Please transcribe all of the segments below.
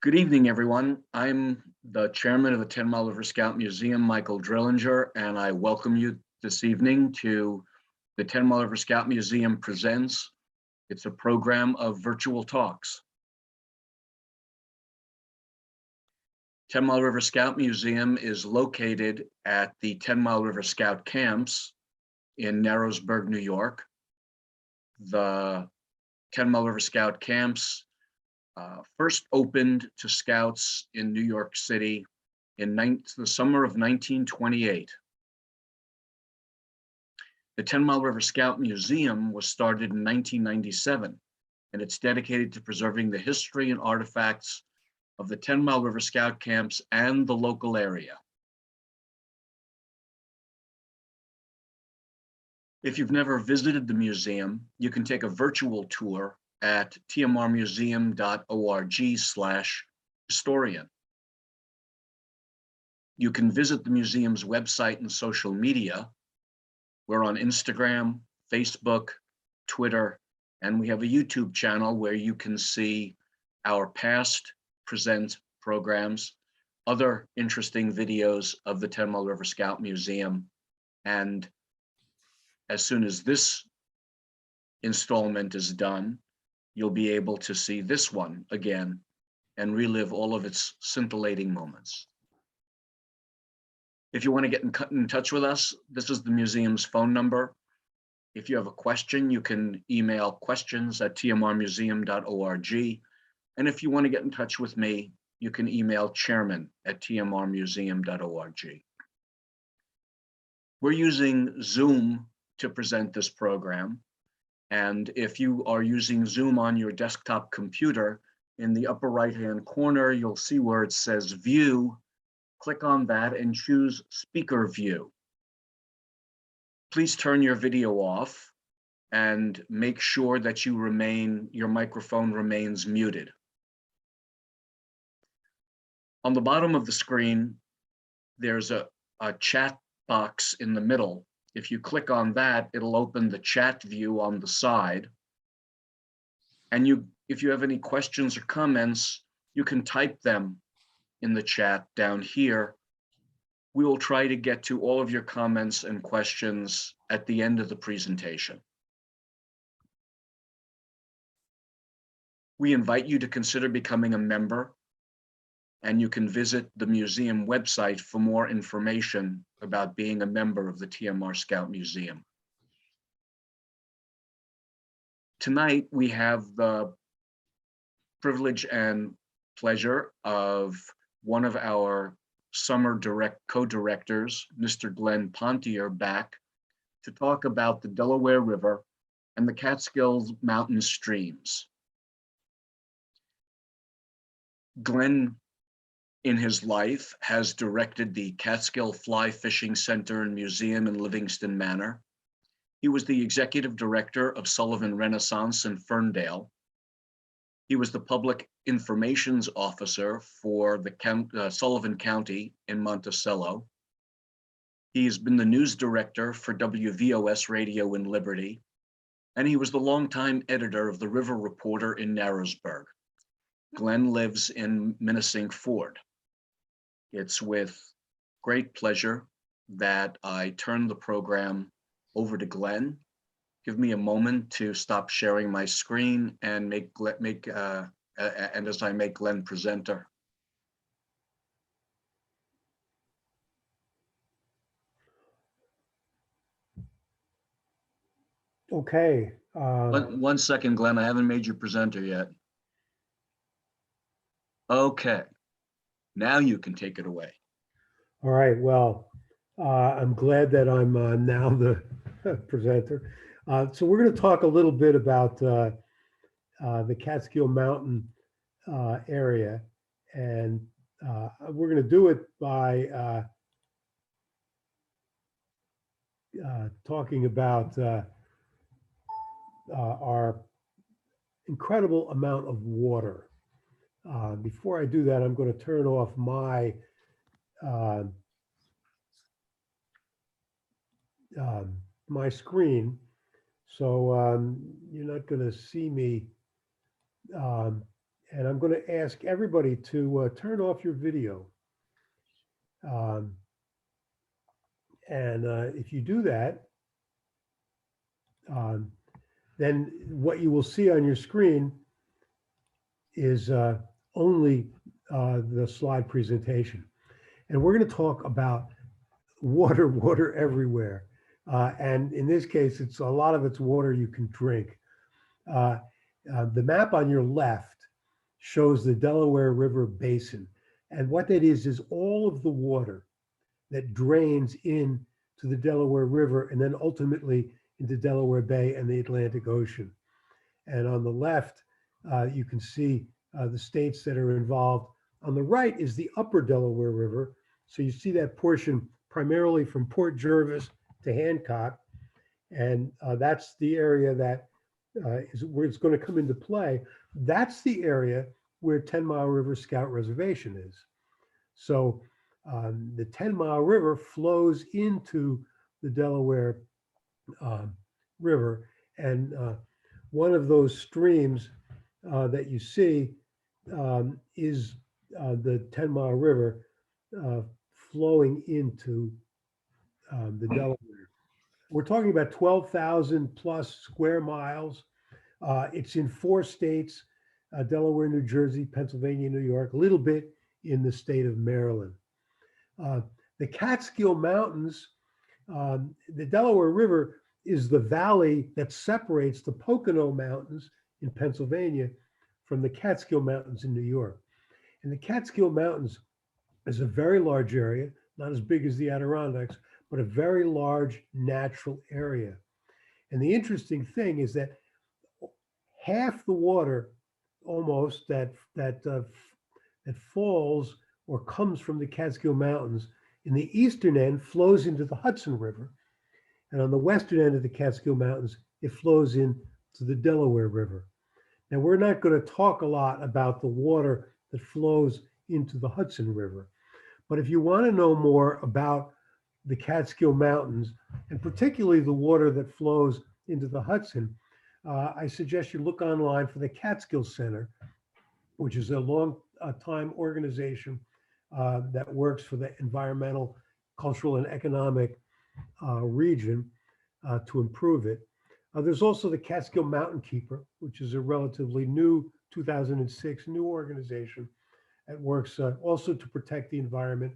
Good evening, everyone. I'm the chairman of the 10 Mile River Scout Museum, Michael Drillinger, and I welcome you this evening to the 10 Mile River Scout Museum Presents. It's a program of virtual talks. 10 Mile River Scout Museum is located at the 10 Mile River Scout Camps in Narrowsburg, New York. The 10 Mile River Scout Camps first opened to scouts in New York City in the summer of 1928. The 10 Mile River Scout Museum was started in 1997, and it's dedicated to preserving the history and artifacts of the 10 Mile River Scout camps and the local area. If you've never visited the museum, you can take a virtual tour at tmrmuseum.org/historian. You can visit the museum's website and social media. We're on Instagram, Facebook, Twitter, and we have a YouTube channel where you can see our past present programs, other interesting videos of the 10 Mile River Scout Museum. And as soon as this installment is done, you'll be able to see this one again and relive all of its scintillating moments. If you want to get in touch with us, this is the museum's phone number. If you have a question, you can email questions@tmrmuseum.org. And if you want to get in touch with me, you can email chairman@tmrmuseum.org. We're using Zoom to present this program. And if you are using Zoom on your desktop computer, in the upper right-hand corner, you'll see where it says View. Click on that and choose Speaker View. Please turn your video off and make sure that your microphone remains muted. On the bottom of the screen, there's a chat box in the middle. If you click on that, it'll open the chat view on the side. And if you have any questions or comments, you can type them in the chat down here. We will try to get to all of your comments and questions at the end of the presentation. We invite you to consider becoming a member, and you can visit the museum website for more information about being a member of the TMR Scout Museum. Tonight, we have the privilege and pleasure of one of our summer co-directors, Mr. Glenn Pontier, back to talk about the Delaware River and the Catskills mountain streams. Glenn, in his life, has directed the Catskill Fly Fishing Center and Museum in Livingston Manor. He was the executive director of Sullivan Renaissance in Ferndale. He was the public informations officer for the Sullivan County in Monticello. He's been the news director for WVOS Radio in Liberty, and he was the longtime editor of the River Reporter in Narrowsburg. Glenn lives in Minisink Ford. It's with great pleasure that I turn the program over to Glenn. Give me a moment to stop sharing my screen and as I make Glenn presenter. Okay. One second, Glenn. I haven't made you presenter yet. Okay. Now you can take it away. All right. Well, I'm glad that I'm now the presenter. So we're going to talk a little bit about the Catskill Mountain area, and we're going to do it by talking about our incredible amount of water. Before I do that, I'm going to turn off my my screen, so you're not going to see me And I'm going to ask everybody to turn off your video. Um, and if you do that, um, then what you will see on your screen is only the slide presentation. And we're going to talk about water, water everywhere. And in this case, it's a lot of it's water you can drink. The map on your left shows the Delaware River basin. And what that is all of the water that drains into the Delaware River and then ultimately into Delaware Bay and the Atlantic Ocean. And on the left, you can see the states that are involved. On the right is the upper Delaware River. So you see that portion primarily from Port Jervis to Hancock. And that's the area that is where it's going to come into play. That's the area where 10 Mile River Scout Reservation is. So the 10 Mile River flows into the Delaware River. And one of those streams that you see is the 10 Mile River flowing into the Delaware. We're talking about 12,000 plus square miles. It's in 4 states, Delaware, New Jersey, Pennsylvania, New York, a little bit in the state of Maryland. The Catskill Mountains, the Delaware River is the valley that separates the Pocono Mountains in Pennsylvania from the Catskill Mountains in New York. And the Catskill Mountains is a very large area, not as big as the Adirondacks, but a very large natural area. And the interesting thing is that half the water almost that falls or comes from the Catskill Mountains in the eastern end flows into the Hudson River. And on the western end of the Catskill Mountains, it flows into the Delaware River. Now, we're not going to talk a lot about the water that flows into the Hudson River. But if you want to know more about the Catskill Mountains, and particularly the water that flows into the Hudson, I suggest you look online for the Catskills Center, which is a long-time organization that works for the environmental, cultural, and economic region to improve it. There's also the Catskill Mountain Keeper, which is a relatively new 2006 new organization that works also to protect the environment.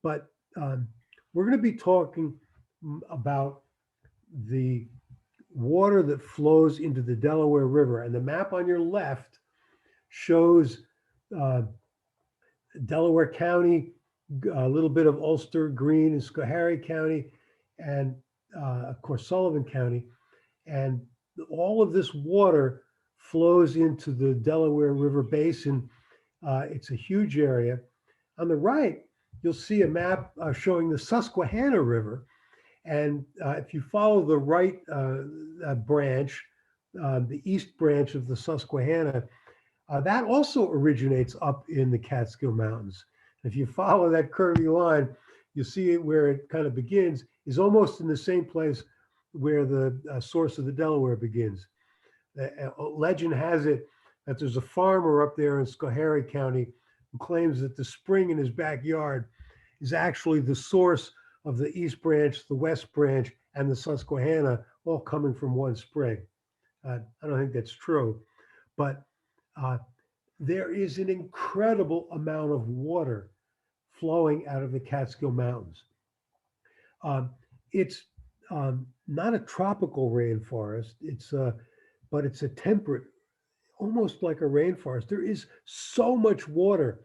But we're going to be talking about the water that flows into the Delaware River. And the map on your left shows Delaware County, a little bit of Ulster, Greene, and Schoharie County, and of course, Sullivan County. And all of this water flows into the Delaware River Basin. It's a huge area. On the right, you'll see a map showing the Susquehanna River. And if you follow the right branch, the east branch of the Susquehanna, that also originates up in the Catskill Mountains. If you follow that curvy line, you'll see it where it kind of begins is almost in the same place where the source of the Delaware begins. Legend has it that there's a farmer up there in Schoharie County who claims that the spring in his backyard is actually the source of the East Branch, the West Branch, and the Susquehanna, all coming from one spring. I don't think that's true, but there is an incredible amount of water flowing out of the Catskill Mountains. It's not a tropical rainforest, but it's a temperate, almost like a rainforest. There is so much water.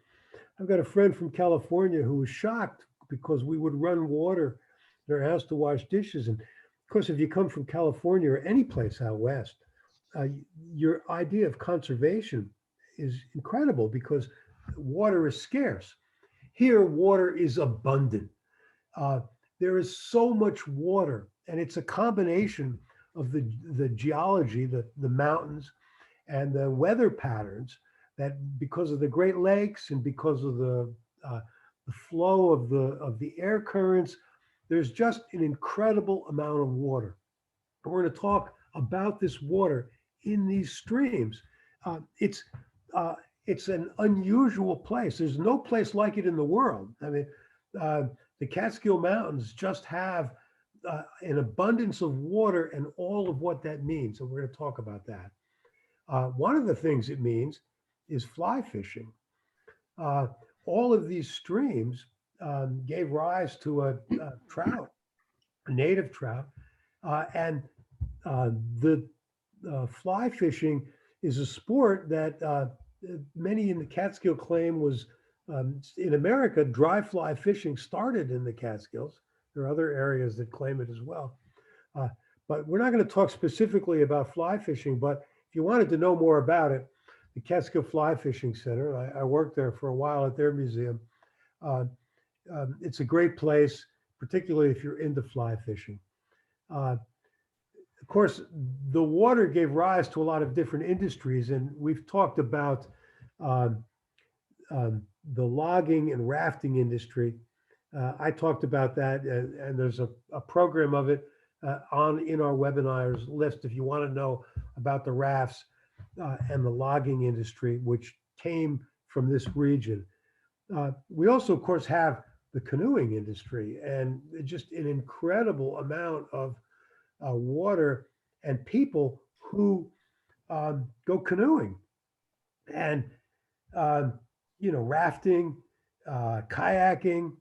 I've got a friend from California who was shocked because we would run water in our house to wash dishes. And of course, if you come from California or any place out west, your idea of conservation is incredible because water is scarce. Here, water is abundant. There is so much water, and it's a combination of the geology, the mountains, and the weather patterns that because of the Great Lakes and because of the flow of the air currents, there's just an incredible amount of water. And we're going to talk about this water in these streams. Uh, it's uh, it's an unusual place. There's no place like it in the world. I mean, uh, the Catskill Mountains just have an abundance of water and all of what that means. And we're going to talk about that. One of the things it means is fly fishing. Uh, all of these streams gave rise to a trout, a native trout, and the fly fishing is a sport that many in the Catskill claim was in America. Dry fly fishing started in the Catskills. There are other areas that claim it as well. Uh, but we're not going to talk specifically about fly fishing. But if you wanted to know more about it, the Catskill Fly Fishing Center, I worked there for a while at their museum. Uh, it's a great place, particularly if you're into fly fishing. Of course, the water gave rise to a lot of different industries, and we've talked about um, the logging and rafting industry. I talked about that, and there's a program of it on in our webinars list if you want to know about the rafts and the logging industry, which came from this region. We also, of course, have the canoeing industry, and just an incredible amount of water and people who go canoeing and rafting, kayaking.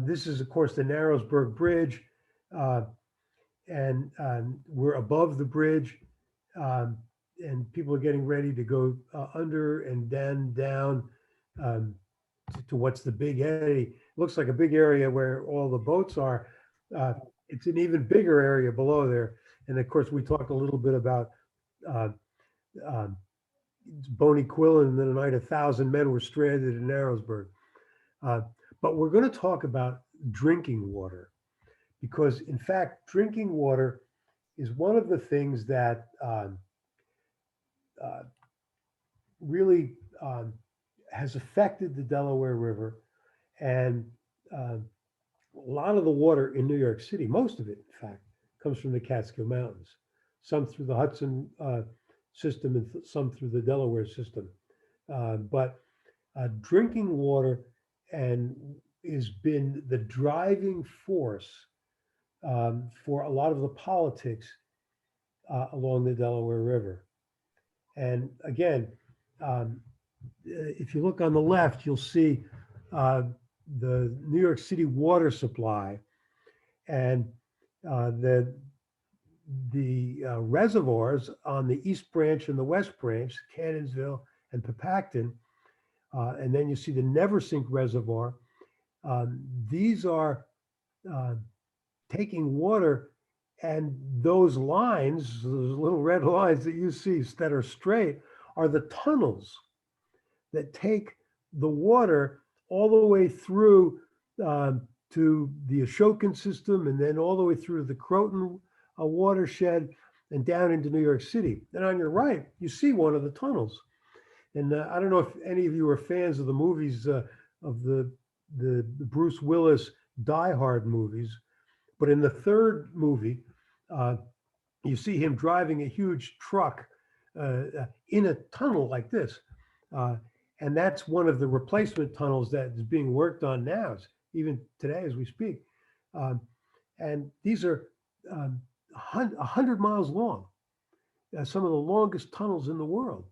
This is, of course, the Narrowsburg Bridge, and we're above the bridge, and people are getting ready to go under and then down to what's the Big Eddy. It looks like a big area where all the boats are. It's an even bigger area below there. And of course, we talked a little bit about uh, uh, Boney Quillen and then a night 1,000 men were stranded in Narrowsburg. But we're going to talk about drinking water because, in fact, drinking water is one of the things that really has affected the Delaware River. And a lot of the water in New York City, most of it, in fact, comes from the Catskill Mountains, some through the Hudson system and some through the Delaware system. But drinking water and has been the driving force for a lot of the politics along the Delaware River. And again, if you look on the left, you'll see the New York City water supply and the reservoirs on the East Branch and the West Branch, Cannonsville and Papacton, and then you see the Neversink Reservoir. These are taking water, and those lines, those little red lines that you see that are straight, are the tunnels that take the water all the way through to the Ashokan system, and then all the way through the Croton watershed and down into New York City. And on your right, you see one of the tunnels. And I don't know if any of you are fans of the movies of the Bruce Willis Die Hard movies, but in the third movie, you see him driving a huge truck in a tunnel like this. And that's one of the replacement tunnels that is being worked on now, even today as we speak. And these are 100 miles long, some of the longest tunnels in the world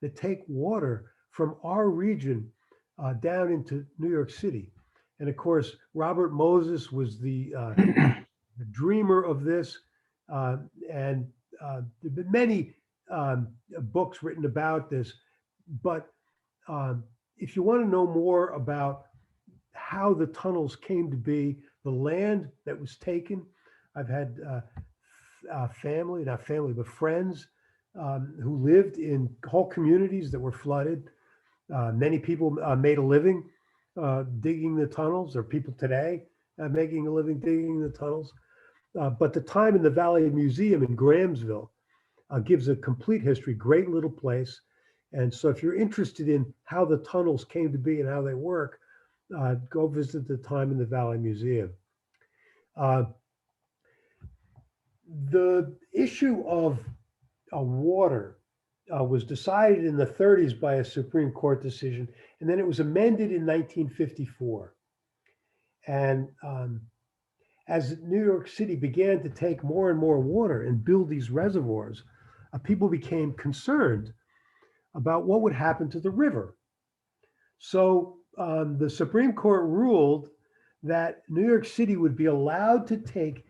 that take water from our region down into New York City. And of course, Robert Moses was the dreamer of this. And there have been many books written about this. But if you want to know more about how the tunnels came to be, the land that was taken, I've had family, not family, but friends who lived in whole communities that were flooded. Many people made a living digging the tunnels. There are people today making a living digging the tunnels. But the Time in the Valley Museum in Grahamsville gives a complete history, great little place. And so if you're interested in how the tunnels came to be and how they work, go visit the Time in the Valley Museum. The issue of water was decided in the 30s by a Supreme Court decision, and then it was amended in 1954. And as New York City began to take more and more water and build these reservoirs, people became concerned about what would happen to the river. So the Supreme Court ruled that New York City would be allowed to take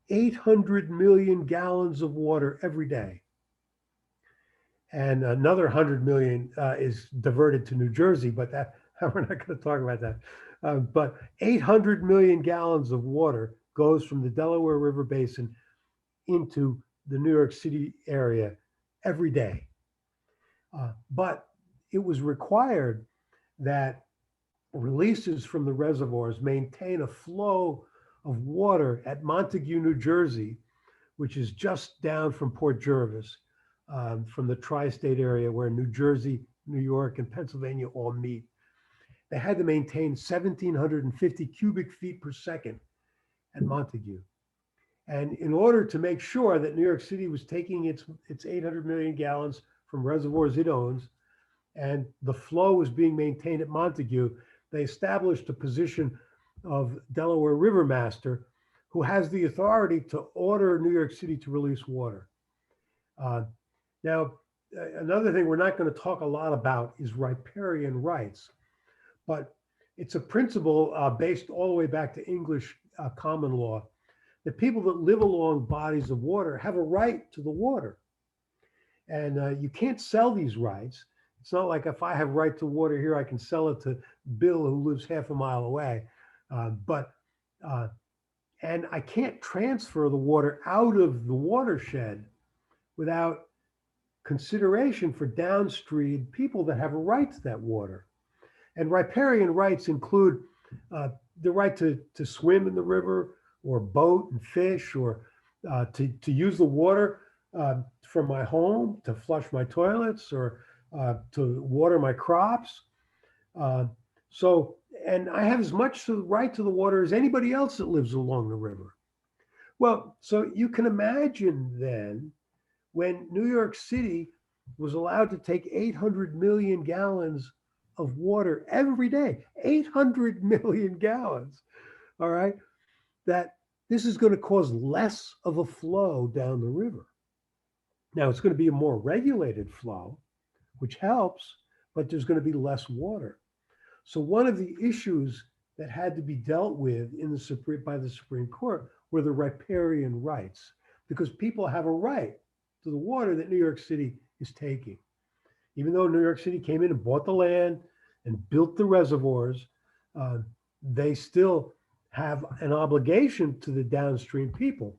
800 million gallons of water every day. And another 100 million is diverted to New Jersey, but that we're not going to talk about that. But 800 million gallons of water goes from the Delaware River basin into the New York City area every day. But it was required that releases from the reservoirs maintain a flow of water at Montague, New Jersey, which is just down from Port Jervis, from the tri-state area where New Jersey, New York, and Pennsylvania all meet. They had to maintain 1,750 cubic feet per second at Montague. And in order to make sure that New York City was taking its 800 million gallons from reservoirs it owns, and the flow was being maintained at Montague, they established a position of Delaware River Master, who has the authority to order New York City to release water. Now, another thing we're not going to talk a lot about is riparian rights, but it's a principle based all the way back to English common law, that people that live along bodies of water have a right to the water. And you can't sell these rights. It's not like if I have right to water here, I can sell it to Bill who lives half a mile away. And I can't transfer the water out of the watershed without consideration for downstream people that have a right to that water. And riparian rights include the right to swim in the river, or boat and fish, or to use the water from my home, to flush my toilets, or to water my crops. And I have as much right to the water as anybody else that lives along the river. Well, so you can imagine then, when New York City was allowed to take 800 million gallons of water every day, 800 million gallons, all right, that this is going to cause less of a flow down the river. Now, it's going to be a more regulated flow, which helps, but there's going to be less water. So one of the issues that had to be dealt with by the Supreme Court were the riparian rights, because people have a right to the water that New York City is taking. Even though New York City came in and bought the land and built the reservoirs, they still have an obligation to the downstream people,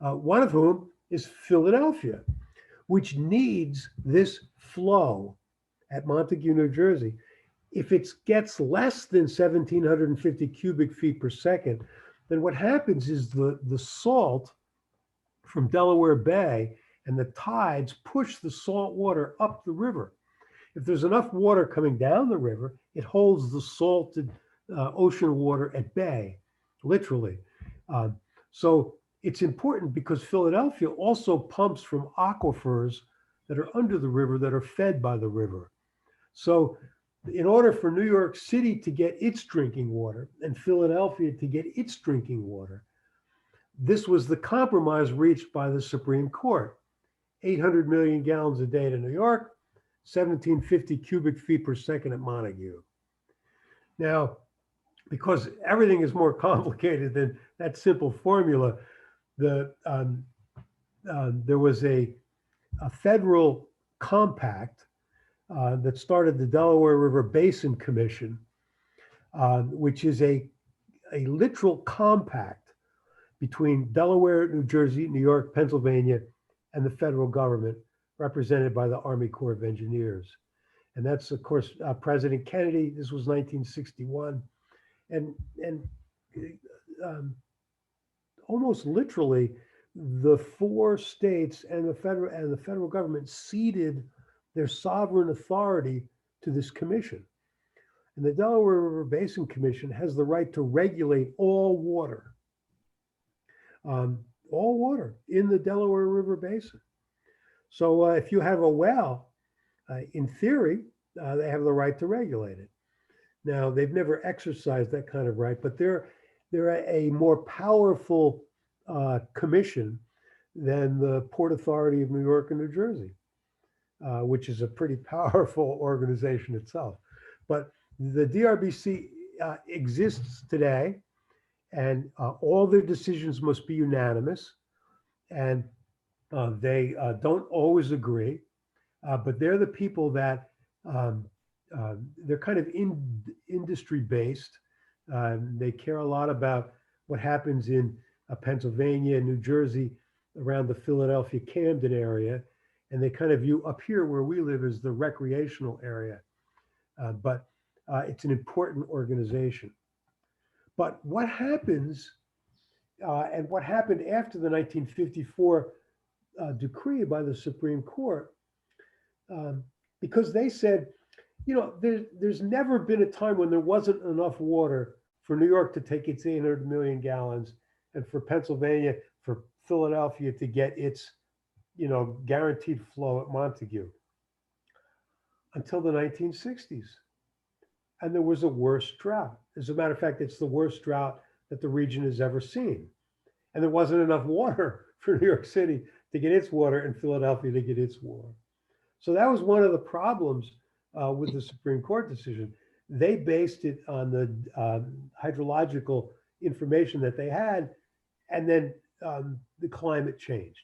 one of whom is Philadelphia, which needs this flow at Montague, New Jersey. If it gets less than 1,750 cubic feet per second, then what happens is the salt from Delaware Bay and the tides push the salt water up the river. If there's enough water coming down the river, it holds the salted ocean water at bay, literally. So it's important because Philadelphia also pumps from aquifers that are under the river that are fed by the river. So in order for New York City to get its drinking water and Philadelphia to get its drinking water, this was the compromise reached by the Supreme Court. 800 million gallons a day to New York, 1,750 cubic feet per second at Montague. Now, because everything is more complicated than that simple formula, there was a federal compact that started the Delaware River Basin Commission, which is a literal compact between Delaware, New Jersey, New York, Pennsylvania, and the federal government, represented by the Army Corps of Engineers. And that's, of course, President Kennedy. This was 1961. And almost literally, the four states and the federal government ceded their sovereign authority to this commission. And the Delaware River Basin Commission has the right to regulate all water in the Delaware River Basin. So if you have a well, in theory, they have the right to regulate it. Now, they've never exercised that kind of right, but they're a more powerful commission than the Port Authority of New York and New Jersey, which is a pretty powerful organization itself. But the DRBC exists today, and all their decisions must be unanimous, and they don't always agree, but they're the people that they're kind of industry based. They care a lot about what happens in Pennsylvania, New Jersey, around the Philadelphia, Camden area. And they kind of view up here where we live as the recreational area. But it's an important organization. But what happens, and what happened after the 1954 decree by the Supreme Court, because they said, you know, there's never been a time when there wasn't enough water for New York to take its 800 million gallons and for Pennsylvania, for Philadelphia to get its, you know, guaranteed flow at Montague until the 1960s. And there was a worse drought. As a matter of fact, it's the worst drought that the region has ever seen. And there wasn't enough water for New York City to get its water and Philadelphia to get its water. So that was one of the problems with the Supreme Court decision. They based it on the hydrological information that they had, and then the climate changed.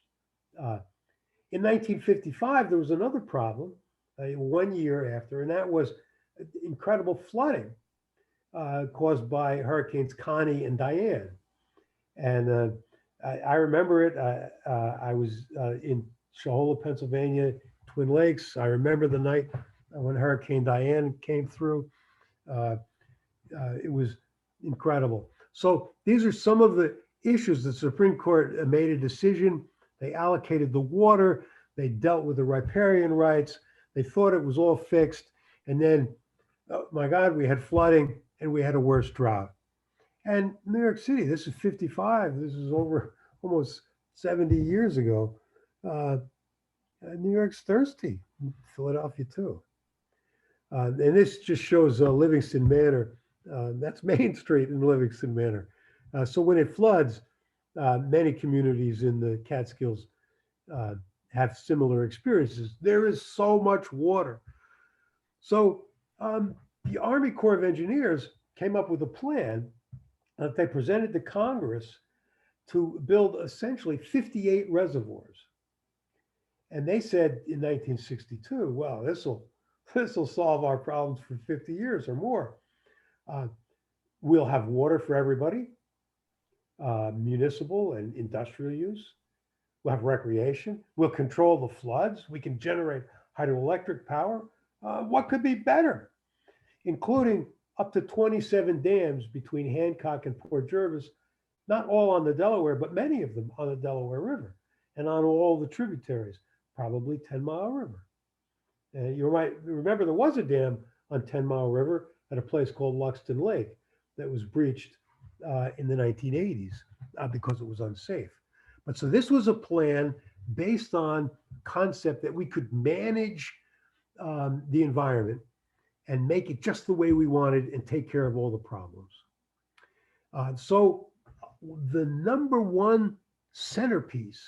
In 1955, there was another problem 1 year after, and that was incredible flooding caused by Hurricanes Connie and Diane. And I remember it. I was in Shahola, Pennsylvania, Twin Lakes. I remember the night when Hurricane Diane came through. It was incredible. So these are some of the issues. The Supreme Court made a decision. They allocated the water. They dealt with the riparian rights. They thought it was all fixed. And then, oh my God, we had flooding and we had a worse drought. And New York City, this is 55. This is over almost 70 years ago. New York's thirsty. Philadelphia too. And this just shows Livingston Manor. That's Main Street in Livingston Manor. So when it floods, many communities in the Catskills have similar experiences. There is so much water. So the Army Corps of Engineers came up with a plan that they presented to Congress to build essentially 58 reservoirs. And they said in 1962, well, this will solve our problems for 50 years or more. We'll have water for everybody, municipal and industrial use. We'll have recreation. We'll control the floods. We can generate hydroelectric power. What could be better? Including up to 27 dams between Hancock and Port Jervis, not all on the Delaware, but many of them on the Delaware River and on all the tributaries, probably 10 Mile River. You might remember there was a dam on 10 Mile River at a place called Luxton Lake that was breached in the 1980s because it was unsafe. But so this was a plan based on concept that we could manage the environment and make it just the way we wanted and take care of all the problems. So the number one centerpiece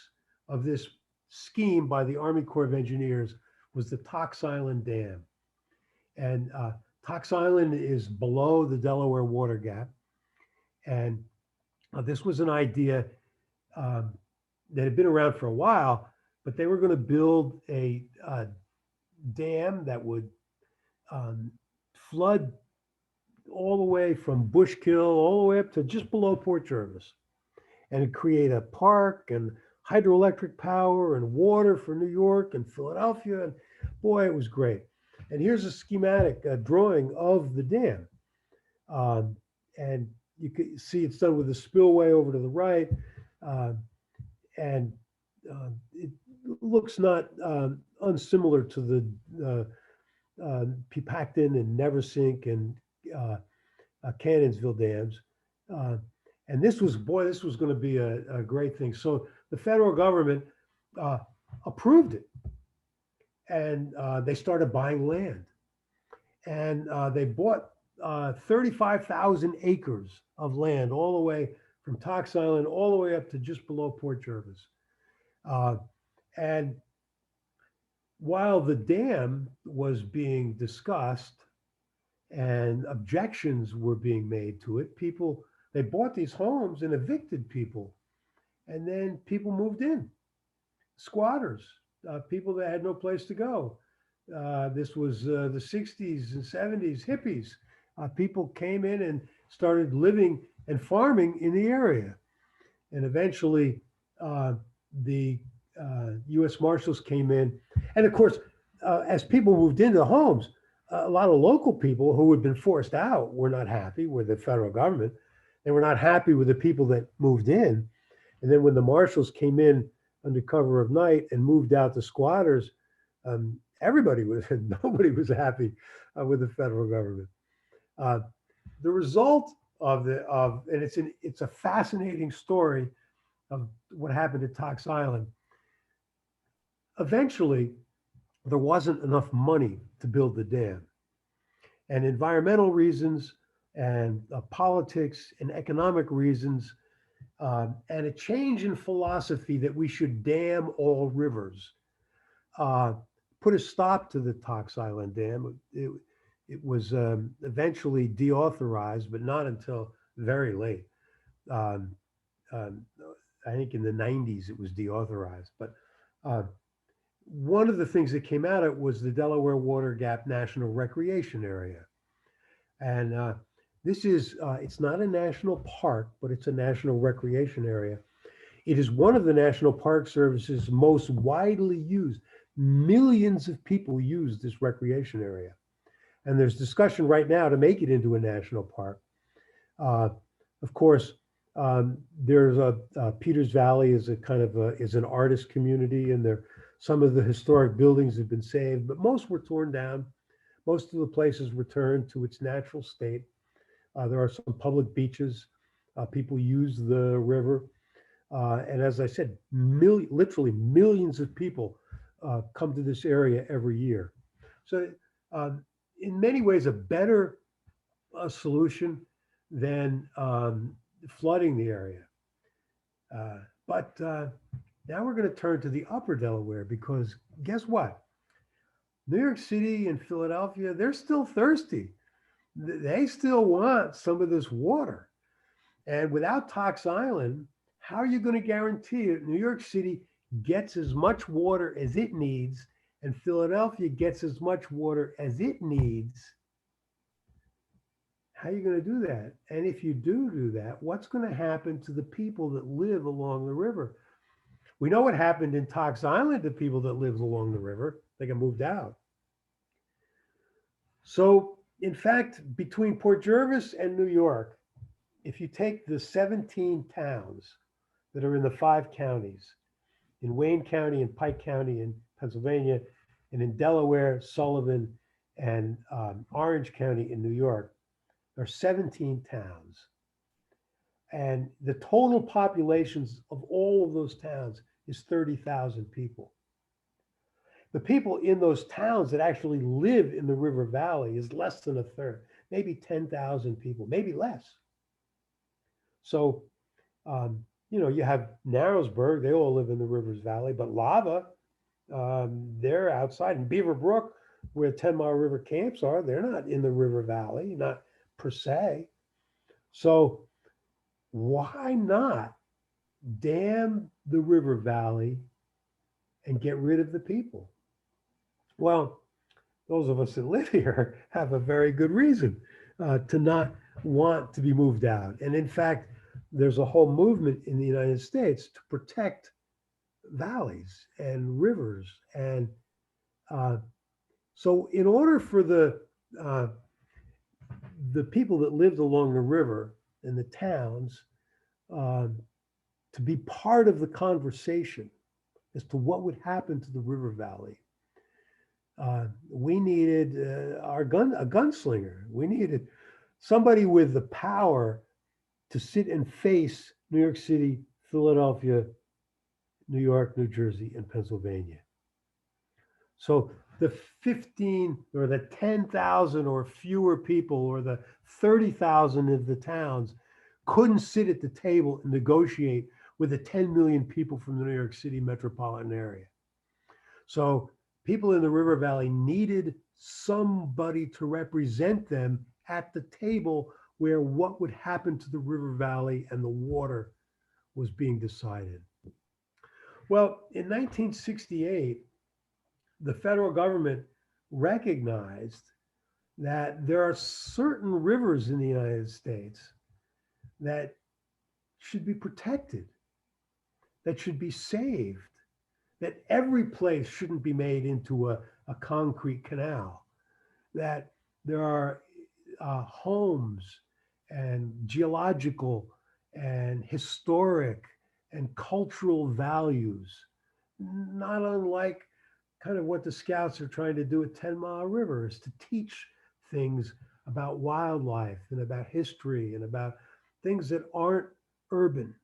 of this scheme by the Army Corps of Engineers was the Tocks Island Dam. And Tocks Island is below the Delaware water gap. And this was an idea that had been around for a while, but they were going to build a dam that would flood all the way from Bushkill all the way up to just below Port Jervis, and create a park and hydroelectric power and water for New York and Philadelphia. And boy, it was great. And here's a schematic drawing of the dam. And you can see it's done with a spillway over to the right. And it looks not unsimilar to the Peepacton and Neversink and Cannonsville dams. And this was going to be a great thing. So the federal government approved it. and they started buying land. And they bought 35,000 acres of land all the way from Tocks Island all the way up to just below Port Jervis. Uh, and while the dam was being discussed and objections were being made to it, they bought these homes and evicted people. And then people moved in, squatters, people that had no place to go. This was the 60s and 70s, hippies. People came in and started living and farming in the area. And eventually the US Marshals came in. And of course, as people moved into the homes, a lot of local people who had been forced out were not happy with the federal government. They were not happy with the people that moved in. And then when the marshals came in under cover of night and moved out the squatters, nobody was happy with the federal government. The result and it's a fascinating story of what happened at Tocks Island. Eventually, there wasn't enough money to build the dam, and environmental reasons and politics and economic reasons and a change in philosophy that we should dam all rivers put a stop to the Tocks Island Dam. It was eventually deauthorized, but not until very late. I think in the 90s it was deauthorized. But one of the things that came out of it was the Delaware Water Gap National Recreation Area. And it's not a national park, but it's a national recreation area. It is one of the National Park Service's most widely used. Millions of people use this recreation area. And there's discussion right now to make it into a national park. Of course, there's Peters Valley is a kind of is an artist community, and some of the historic buildings have been saved, but most were torn down. Most of the places returned to its natural state. There are some public beaches. People use the river. And as I said, literally millions of people come to this area every year. So in many ways, a better solution than flooding the area. But now we're going to turn to the upper Delaware, because guess what? New York City and Philadelphia, they're still thirsty. They still want some of this water. And without Tocks Island, how are you going to guarantee that New York City gets as much water as it needs and Philadelphia gets as much water as it needs? How are you going to do that? And if you do that, what's going to happen to the people that live along the river? We know what happened in Tocks Island to people that lived along the river. They got moved out. So, in fact, between Port Jervis and New York, if you take the 17 towns that are in the 5 counties, in Wayne County and Pike County in Pennsylvania, and in Delaware, Sullivan, and Orange County in New York, there are 17 towns. And the total populations of all of those towns is 30,000 people. The people in those towns that actually live in the river valley is less than a third, maybe 10,000 people, maybe less. So, you have Narrowsburg, they all live in the river's valley, but Lava, they're outside. And Beaver Brook, where 10 Mile River camps are, they're not in the river valley, not per se. So why not dam the river valley and get rid of the people? Well, those of us that live here have a very good reason to not want to be moved out. And in fact, there's a whole movement in the United States to protect valleys and rivers. And so in order for the people that lived along the river and the towns to be part of the conversation as to what would happen to the river valley, we needed a gunslinger. We needed somebody with the power to sit and face New York City, Philadelphia, New York, New Jersey, and Pennsylvania. So the 15 or the 10,000 or fewer people or the 30,000 of the towns couldn't sit at the table and negotiate with the 10 million people from the New York City metropolitan area. So people in the River Valley needed somebody to represent them at the table where what would happen to the River Valley and the water was being decided. Well, in 1968, the federal government recognized that there are certain rivers in the United States that should be protected, that should be saved, that every place shouldn't be made into a concrete canal, that there are homes and geological and historic and cultural values, not unlike kind of what the scouts are trying to do at 10 Mile River, is to teach things about wildlife and about history and about things that aren't urban.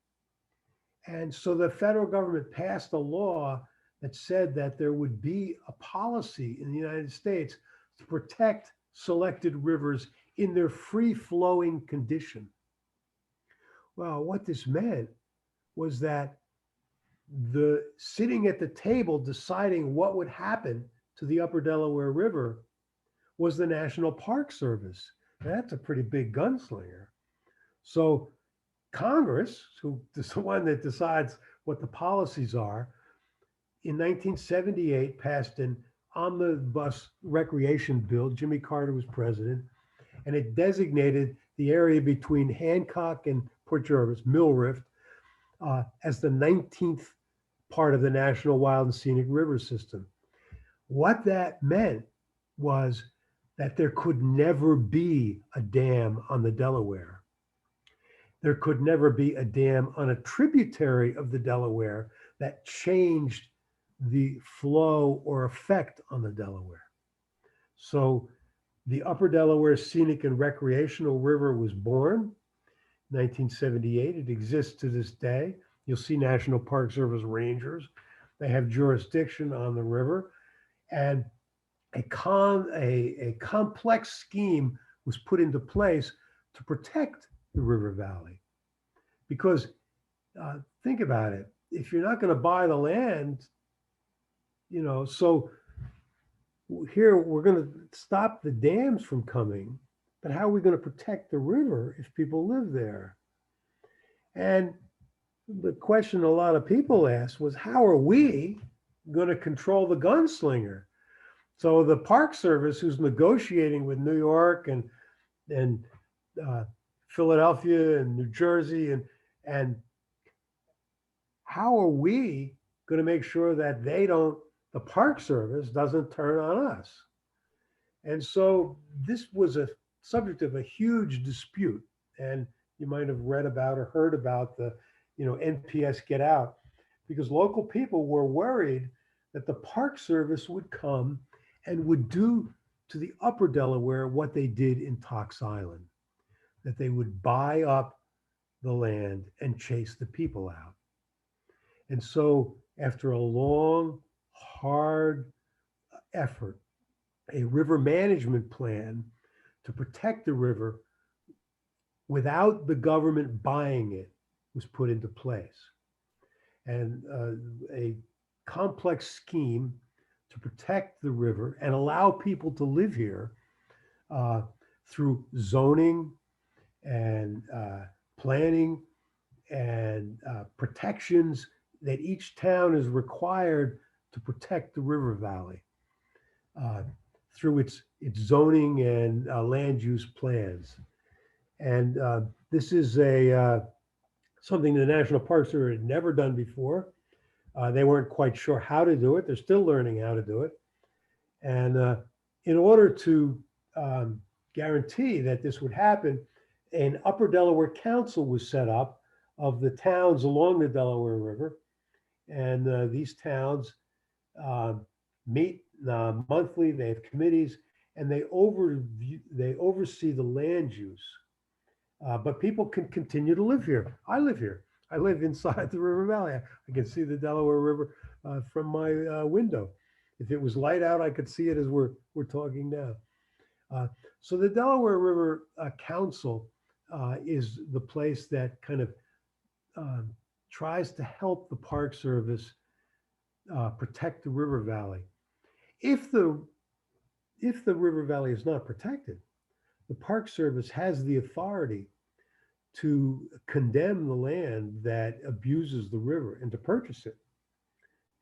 And so the federal government passed a law that said that there would be a policy in the United States to protect selected rivers in their free-flowing condition. Well, what this meant was that the sitting at the table deciding what would happen to the upper Delaware River was the National Park Service. That's a pretty big gunslinger. So Congress, who is the one that decides what the policies are, in 1978 passed an omnibus recreation bill. Jimmy Carter was president, and it designated the area between Hancock and Port Jervis, Mill Rift, as the 19th part of the National Wild and Scenic River System. What that meant was that there could never be a dam on the Delaware. There could never be a dam on a tributary of the Delaware that changed the flow or effect on the Delaware. So the Upper Delaware Scenic and Recreational River was born in 1978. It exists to this day. You'll see National Park Service rangers. They have jurisdiction on the river. And a complex scheme was put into place to protect the river valley. Because think about it, if you're not going to buy the land, so here we're going to stop the dams from coming, but how are we going to protect the river if people live there? And the question a lot of people asked was, how are we going to control the gunslinger? So the Park Service, who's negotiating with New York and Philadelphia and New Jersey, and how are we going to make sure that the Park Service doesn't turn on us? And so this was a subject of a huge dispute. And you might have read about or heard about the NPS Get Out, because local people were worried that the Park Service would come and would do to the upper Delaware what they did in Tocks Island, that they would buy up the land and chase the people out. And so after a long, hard effort, a river management plan to protect the river without the government buying it was put into place. And a complex scheme to protect the river and allow people to live here through zoning and planning and protections that each town is required to protect the river valley through its zoning and land use plans. And this is something the National Park Service had never done before. They weren't quite sure how to do it. They're still learning how to do it. And in order to guarantee that this would happen, an Upper Delaware Council was set up of the towns along the Delaware River. And these towns meet monthly. They have committees, and they oversee the land use. But people can continue to live here. I live here. I live inside the river valley. I can see the Delaware River from my window. If it was light out, I could see it as we're talking now. So the Delaware River Council is the place that kind of tries to help the Park Service protect the river valley. If the river valley is not protected, the Park Service has the authority to condemn the land that abuses the river and to purchase it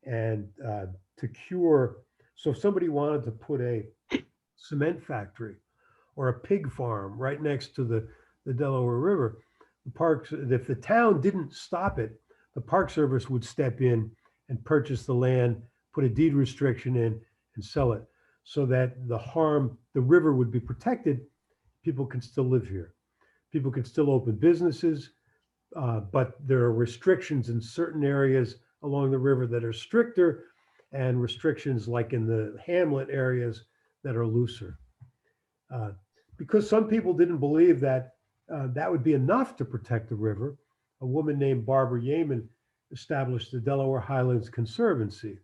and to cure. So if somebody wanted to put a cement factory or a pig farm right next to the Delaware River, the parks, if the town didn't stop it, the Park Service would step in and purchase the land, put a deed restriction in and sell it so that the river would be protected. People can still live here. People can still open businesses, but there are restrictions in certain areas along the river that are stricter and restrictions like in the hamlet areas that are looser. Because some people didn't believe that that would be enough to protect the river, a woman named Barbara Yeaman established the Delaware Highlands Conservancy.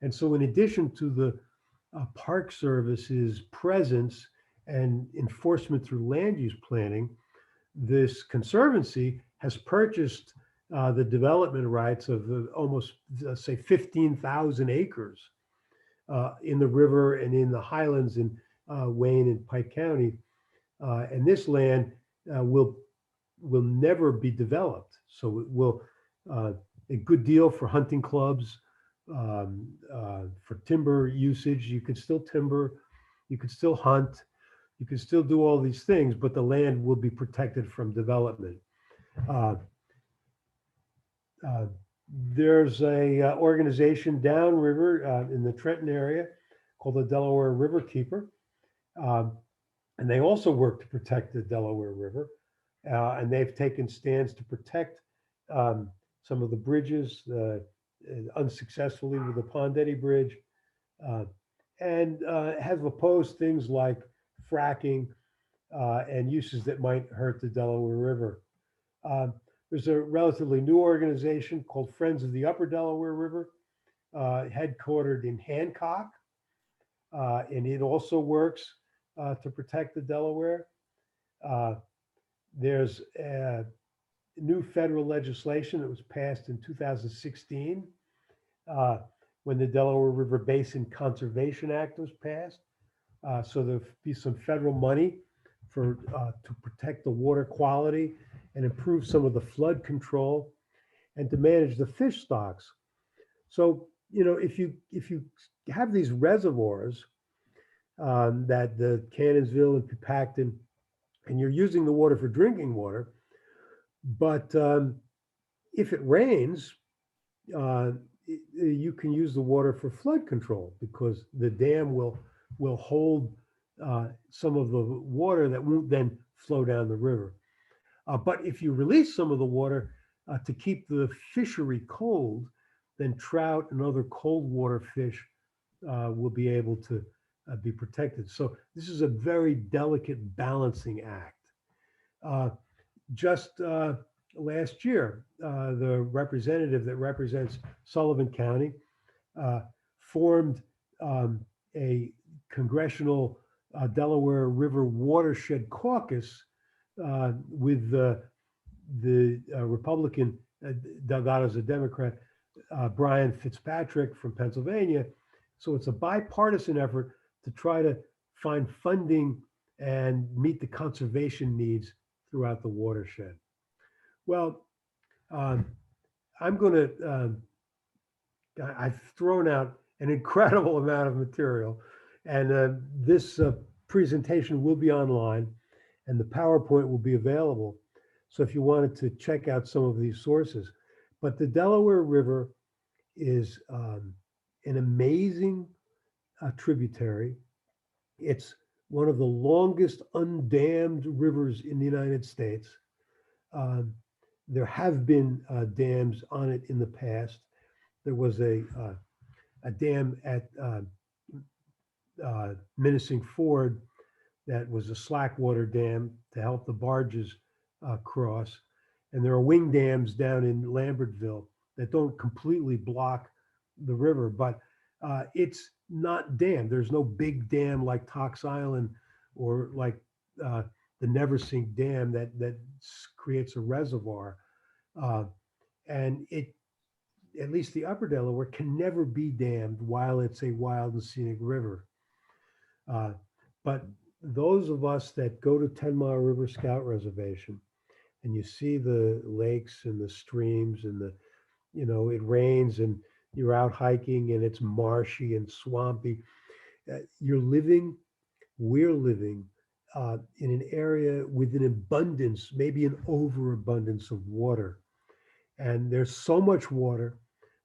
And so in addition to the Park Service's presence and enforcement through land use planning, this conservancy has purchased the development rights of almost, say, 15,000 acres in the river and in the highlands in Wayne and Pike County. And this land will never be developed. So it will, a good deal for hunting clubs, for timber usage. You could still timber, you could still hunt, you could still do all these things, but the land will be protected from development. There's a organization downriver in the Trenton area called the Delaware River Keeper. And they also work to protect the Delaware River. And they've taken stands to protect some of the bridges, unsuccessfully with the Pondetti Bridge, and have opposed things like fracking and uses that might hurt the Delaware River. There's a relatively new organization called Friends of the Upper Delaware River, headquartered in Hancock, and it also works to protect the Delaware. There's new federal legislation that was passed in 2016 when the Delaware River Basin Conservation Act was passed. So there'll be some federal money to protect the water quality and improve some of the flood control and to manage the fish stocks. So, you know, if you have these reservoirs that the Cannonsville and Pupacton, and you're using the water for drinking water, but if it rains, you can use the water for flood control because the dam will hold some of the water that won't then flow down the river. But if you release some of the water to keep the fishery cold, then trout and other cold water fish will be able to be protected. So this is a very delicate balancing act. Just last year, the representative that represents Sullivan County formed a congressional Delaware River Watershed Caucus with the Republican, Delgado's a Democrat, Brian Fitzpatrick from Pennsylvania. So it's a bipartisan effort to try to find funding and meet the conservation needs throughout the watershed. Well, I'm going to, I've thrown out an incredible amount of material, and this presentation will be online and the PowerPoint will be available. So if you wanted to check out some of these sources, but the Delaware River is an amazing tributary. It's one of the longest undammed rivers in the United States. There have been dams on it in the past. There was a dam at Menacing Ford that was a slackwater dam to help the barges cross. And there are wing dams down in Lambertville that don't completely block the river, but it's not dammed. There's no big dam like Tocks Island or like uh, the Neversink Dam that creates a reservoir. Uh, and it, at least the upper Delaware, can never be dammed while it's a wild and scenic river. But those of us that go to 10 Mile River Scout Reservation and you see the lakes and the streams and the, it rains and you're out hiking and it's marshy and swampy. You're living, we're living in an area with an abundance, maybe an overabundance of water. And there's so much water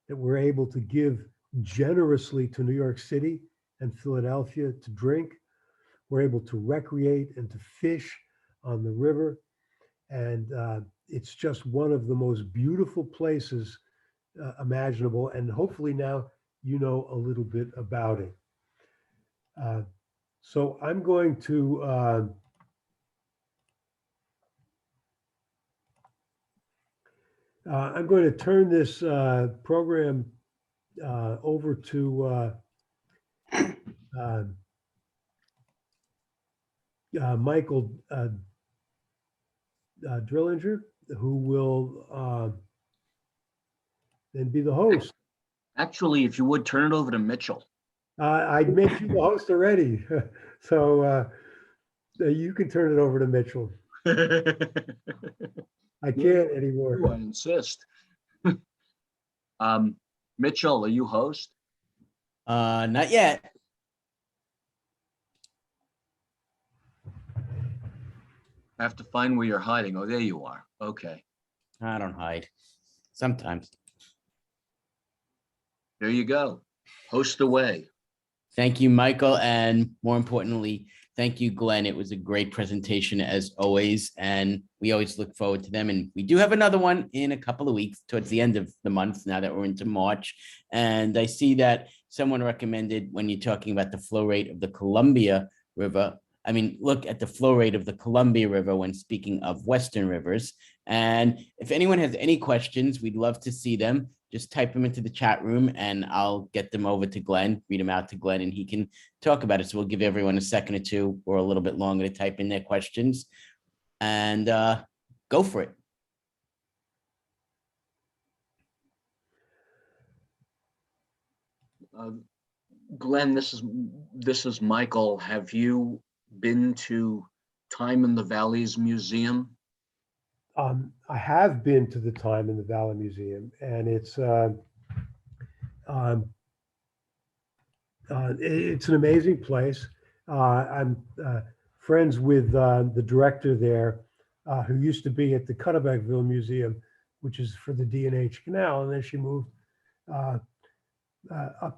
that we're able to give generously to New York City and Philadelphia to drink. We're able to recreate and to fish on the river. And it's just one of the most beautiful places imaginable. And hopefully now you know a little bit about it. So I'm going to turn this program over to Michael Drillinger, who will then be the host. Actually, if you would turn it over to Mitchell. I made you the host already, so you can turn it over to Mitchell. I can't anymore. I insist. Mitchell, are you host? Not yet. I have to find where you're hiding. Oh, there you are. Okay. I don't hide. Sometimes. There you go. Host away. Thank you, Michael. And more importantly, thank you, Glenn. It was a great presentation as always. And we always look forward to them. And we do have another one in a couple of weeks towards the end of the month now that we're into March. And I see that someone recommended when you're talking about the flow rate of the Columbia River, look at the flow rate of the Columbia River when speaking of Western rivers. And if anyone has any questions, we'd love to see them. Just type them into the chat room and I'll get them over to Glenn, read them out to Glenn, and he can talk about it. So we'll give everyone a second or two or a little bit longer to type in their questions and go for it. Glenn, this is Michael. Have you been to Time in the Valleys Museum? I have been to the Time in the Valley Museum, and it's an amazing place. I'm friends with the director there, who used to be at the Cutterbackville Museum, which is for the D&H Canal, and then she moved up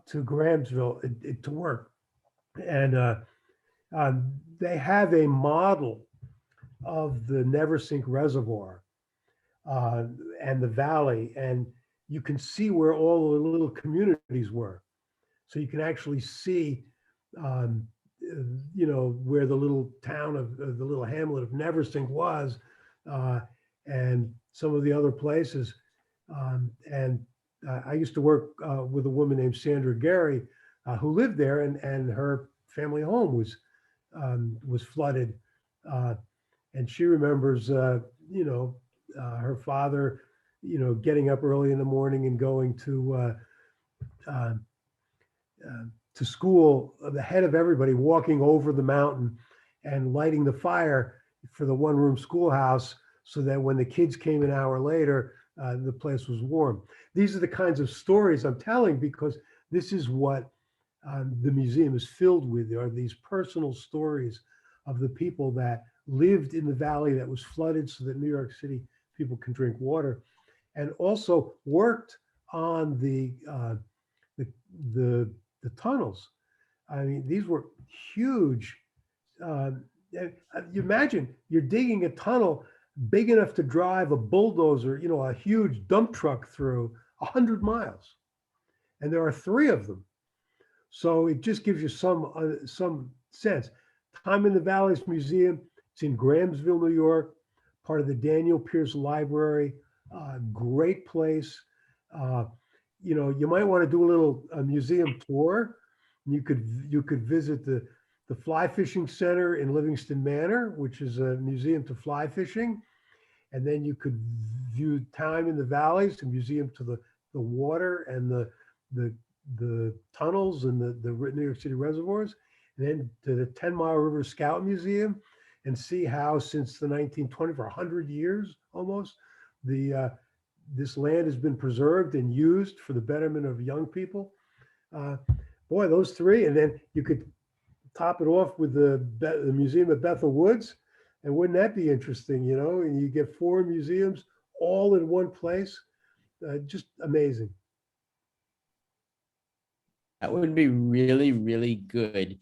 to Grahamsville to work. And they have a model of the Neversink Reservoir and the valley, and you can see where all the little communities were. So you can actually see, where the little town of the little hamlet of Neversink was, and some of the other places. I used to work with a woman named Sandra Gary, who lived there, and her family home was flooded. And she remembers, her father, getting up early in the morning and going to school ahead of everybody, walking over the mountain and lighting the fire for the one-room schoolhouse so that when the kids came an hour later, the place was warm. These are the kinds of stories I'm telling because this is what the museum is filled with. There are these personal stories of the people that lived in the valley that was flooded so that New York City people can drink water, and also worked on the tunnels. These were huge. You imagine you're digging a tunnel big enough to drive a bulldozer, a huge dump truck through 100 miles, and there are 3 of them. So it just gives you some sense. Time in the Valleys Museum. It's in Grahamsville, New York, part of the Daniel Pierce Library. Great place. You might want to do a little museum tour. You could visit the Fly Fishing Center in Livingston Manor, which is a museum to fly fishing. And then you could view Time in the Valleys, a museum to the water and the tunnels and the New York City reservoirs. And then to the 10 Mile River Scout Museum, and see how since the 1920s, for 100 years almost, this land has been preserved and used for the betterment of young people. Boy, those three, and then you could top it off with the Museum of Bethel Woods. And wouldn't that be interesting, you know? And you get 4 museums all in one place. Just amazing. That would be really, really good.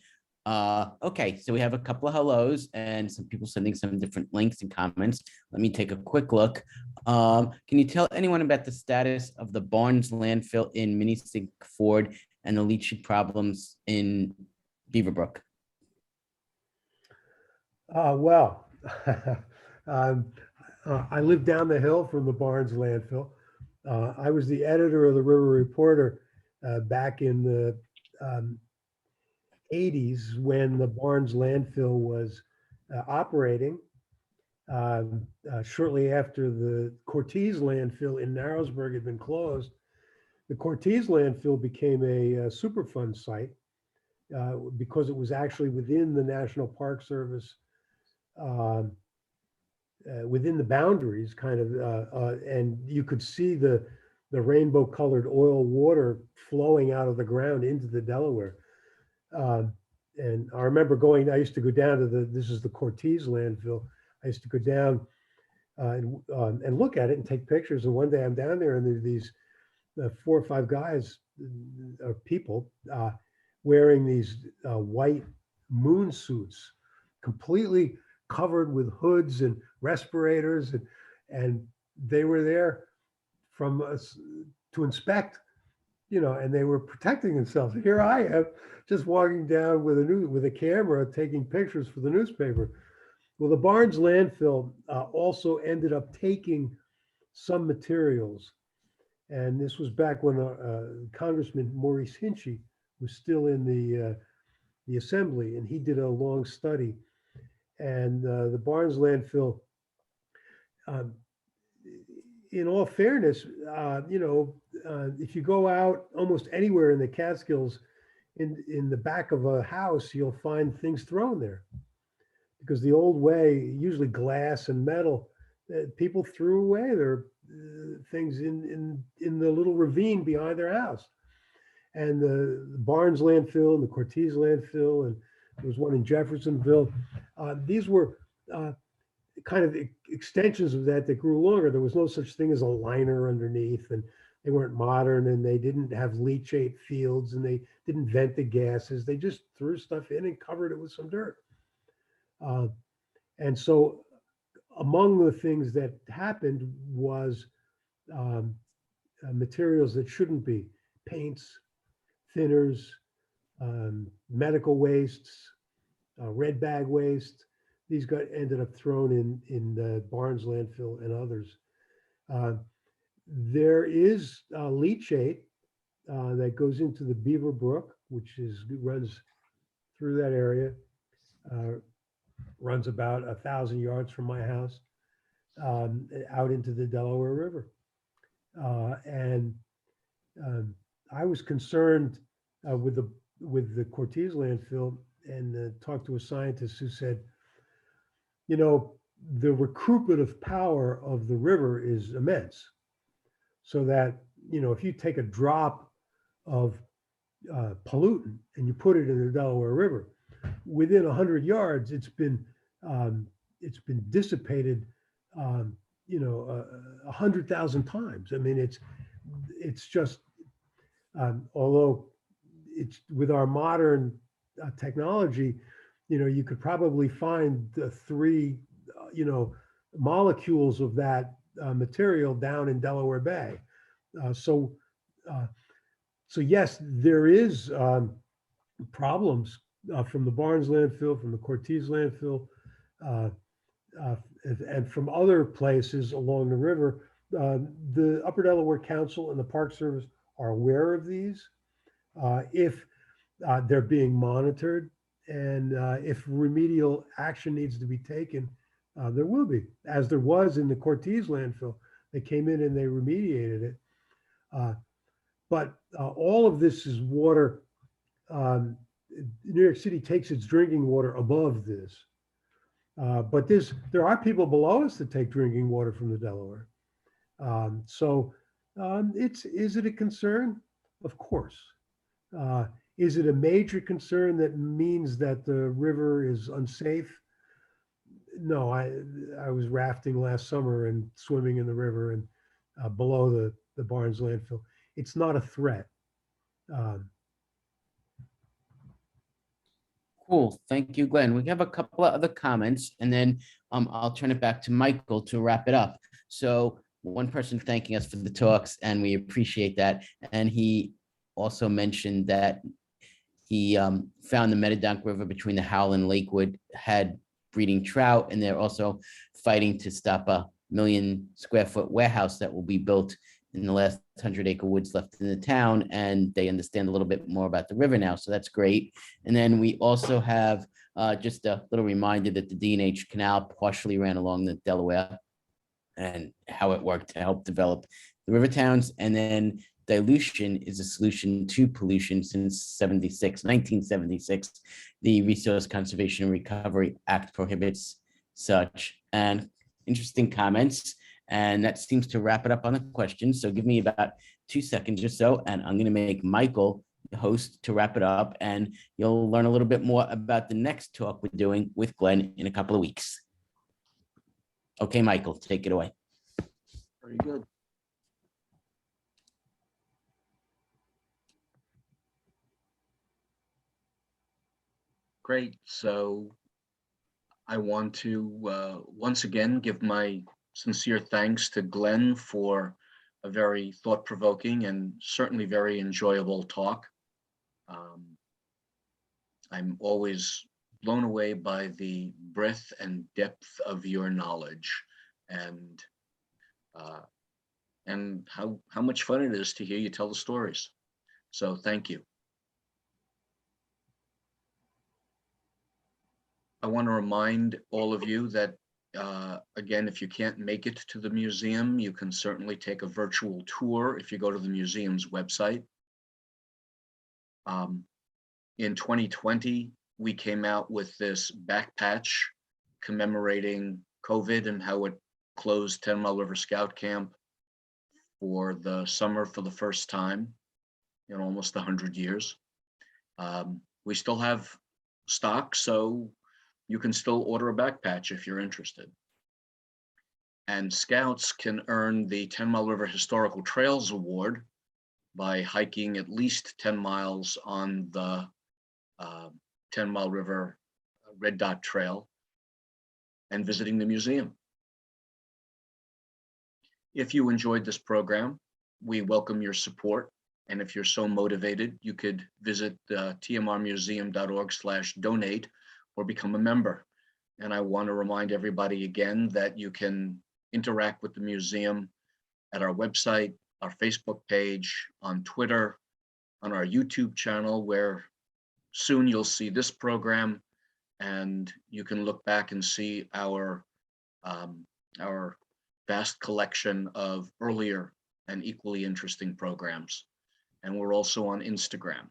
Okay, so we have a couple of hellos and some people sending some different links and comments. Let me take a quick look. Can you tell anyone about the status of the Barnes landfill in Minisink Ford and the leachate problems in Beaverbrook? Well, I live down the hill from the Barnes landfill. I was the editor of the River Reporter back in the 80s when the Barnes landfill was operating. Shortly after the Cortez landfill in Narrowsburg had been closed, the Cortez landfill became a Superfund site because it was actually within the National Park Service, within the boundaries, kind of, and you could see the rainbow-colored oil water flowing out of the ground into the Delaware. And I remember I used to go down to this is the Cortez landfill. I used to go down and look at it and take pictures. And one day I'm down there and there's these 4 or 5 guys or people wearing these white moon suits, completely covered with hoods and respirators. And they were there from us to inspect, you know, and they were protecting themselves. Here I am, just walking down with a camera, taking pictures for the newspaper. Well, the Barnes landfill also ended up taking some materials, and this was back when Congressman Maurice Hinchey was still in the assembly, and he did a long study. And the Barnes landfill, in all fairness, you know, if you go out almost anywhere in the Catskills, in the back of a house, you'll find things thrown there. Because the old way, usually glass and metal, people threw away their things in the little ravine behind their house. And the Barnes landfill and the Cortez landfill, and there was one in Jeffersonville. These were kind of extensions of that grew longer. There was no such thing as a liner underneath, and they weren't modern, and they didn't have leachate fields, and they didn't vent the gases. They just threw stuff in and covered it with some dirt. And so among the things that happened was materials that shouldn't be: paints, thinners, medical wastes, red bag waste. These ended up thrown in the Barnes landfill and others. There is leachate that goes into the Beaver Brook, which runs through that area, runs about 1,000 yards from my house, out into the Delaware River. And I was concerned with the Cortez landfill, and talked to a scientist who said, you know, the recuperative power of the river is immense. So that, you know, if you take a drop of pollutant and you put it in the Delaware River, within 100 yards, it's been dissipated, you know, 100,000 times. I mean, it's just, although it's with our modern technology, you know, you could probably find the 3, you know, molecules of that material down in Delaware Bay. So yes, there is problems from the Barnes landfill, from the Cortez landfill, and from other places along the river. The Upper Delaware Council and the Park Service are aware of these. If they're being monitored. And if remedial action needs to be taken, there will be, as there was in the Cortez landfill. They came in and they remediated it. But all of this is water. New York City takes its drinking water above this. But there are people below us that take drinking water from the Delaware. Is it a concern? Of course. Is it a major concern that means that the river is unsafe? No, I was rafting last summer and swimming in the river and below the Barnes landfill. It's not a threat. Cool. Thank you, Glenn. We have a couple of other comments, and then I'll turn it back to Michael to wrap it up. So one person thanking us for the talks, and we appreciate that. And he also mentioned that he found the Montague River between the Howell and Lakewood had breeding trout, and they're also fighting to stop a 1 million square foot warehouse that will be built in the last 100-acre woods left in the town, and they understand a little bit more about the river now, so that's great. And then we also have just a little reminder that the D&H Canal partially ran along the Delaware and how it worked to help develop the river towns. And then dilution is a solution to pollution since 1976. The Resource Conservation and Recovery Act prohibits such. And interesting comments. And that seems to wrap it up on the questions. So give me about 2 seconds or so, and I'm going to make Michael the host to wrap it up. And you'll learn a little bit more about the next talk we're doing with Glenn in a couple of weeks. Okay, Michael, take it away. Very good. Great. So I want to once again give my sincere thanks to Glenn for a very thought-provoking and certainly very enjoyable talk. I'm always blown away by the breadth and depth of your knowledge, and how much fun it is to hear you tell the stories. So thank you. I want to remind all of you that, again, if you can't make it to the museum, you can certainly take a virtual tour if you go to the museum's website. In 2020, we came out with this back patch commemorating COVID and how it closed 10 Mile River Scout Camp for the summer for the first time in almost 100 years. We still have stock, so you can still order a back patch if you're interested. And Scouts can earn the 10 Mile River Historical Trails Award by hiking at least 10 miles on the 10 Mile River Red Dot Trail and visiting the museum. If you enjoyed this program, we welcome your support. And if you're so motivated, you could visit tmrmuseum.org/donate or become a member. And I want to remind everybody again that you can interact with the museum at our website, our Facebook page, on Twitter, on our YouTube channel, where soon you'll see this program, and you can look back and see our vast collection of earlier and equally interesting programs. And we're also on Instagram.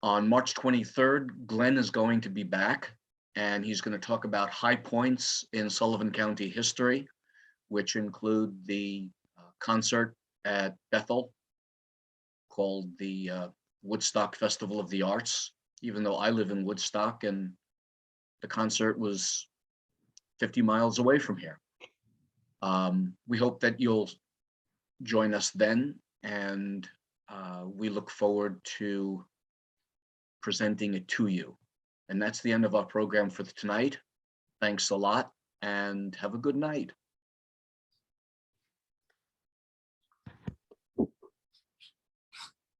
On March 23rd, Glenn is going to be back, and he's going to talk about high points in Sullivan County history, which include the concert at Bethel called the Woodstock Festival of the Arts, even though I live in Woodstock and the concert was 50 miles away from here. We hope that you'll join us then, and we look forward to presenting it to you. And that's the end of our program for tonight. Thanks a lot, and have a good night.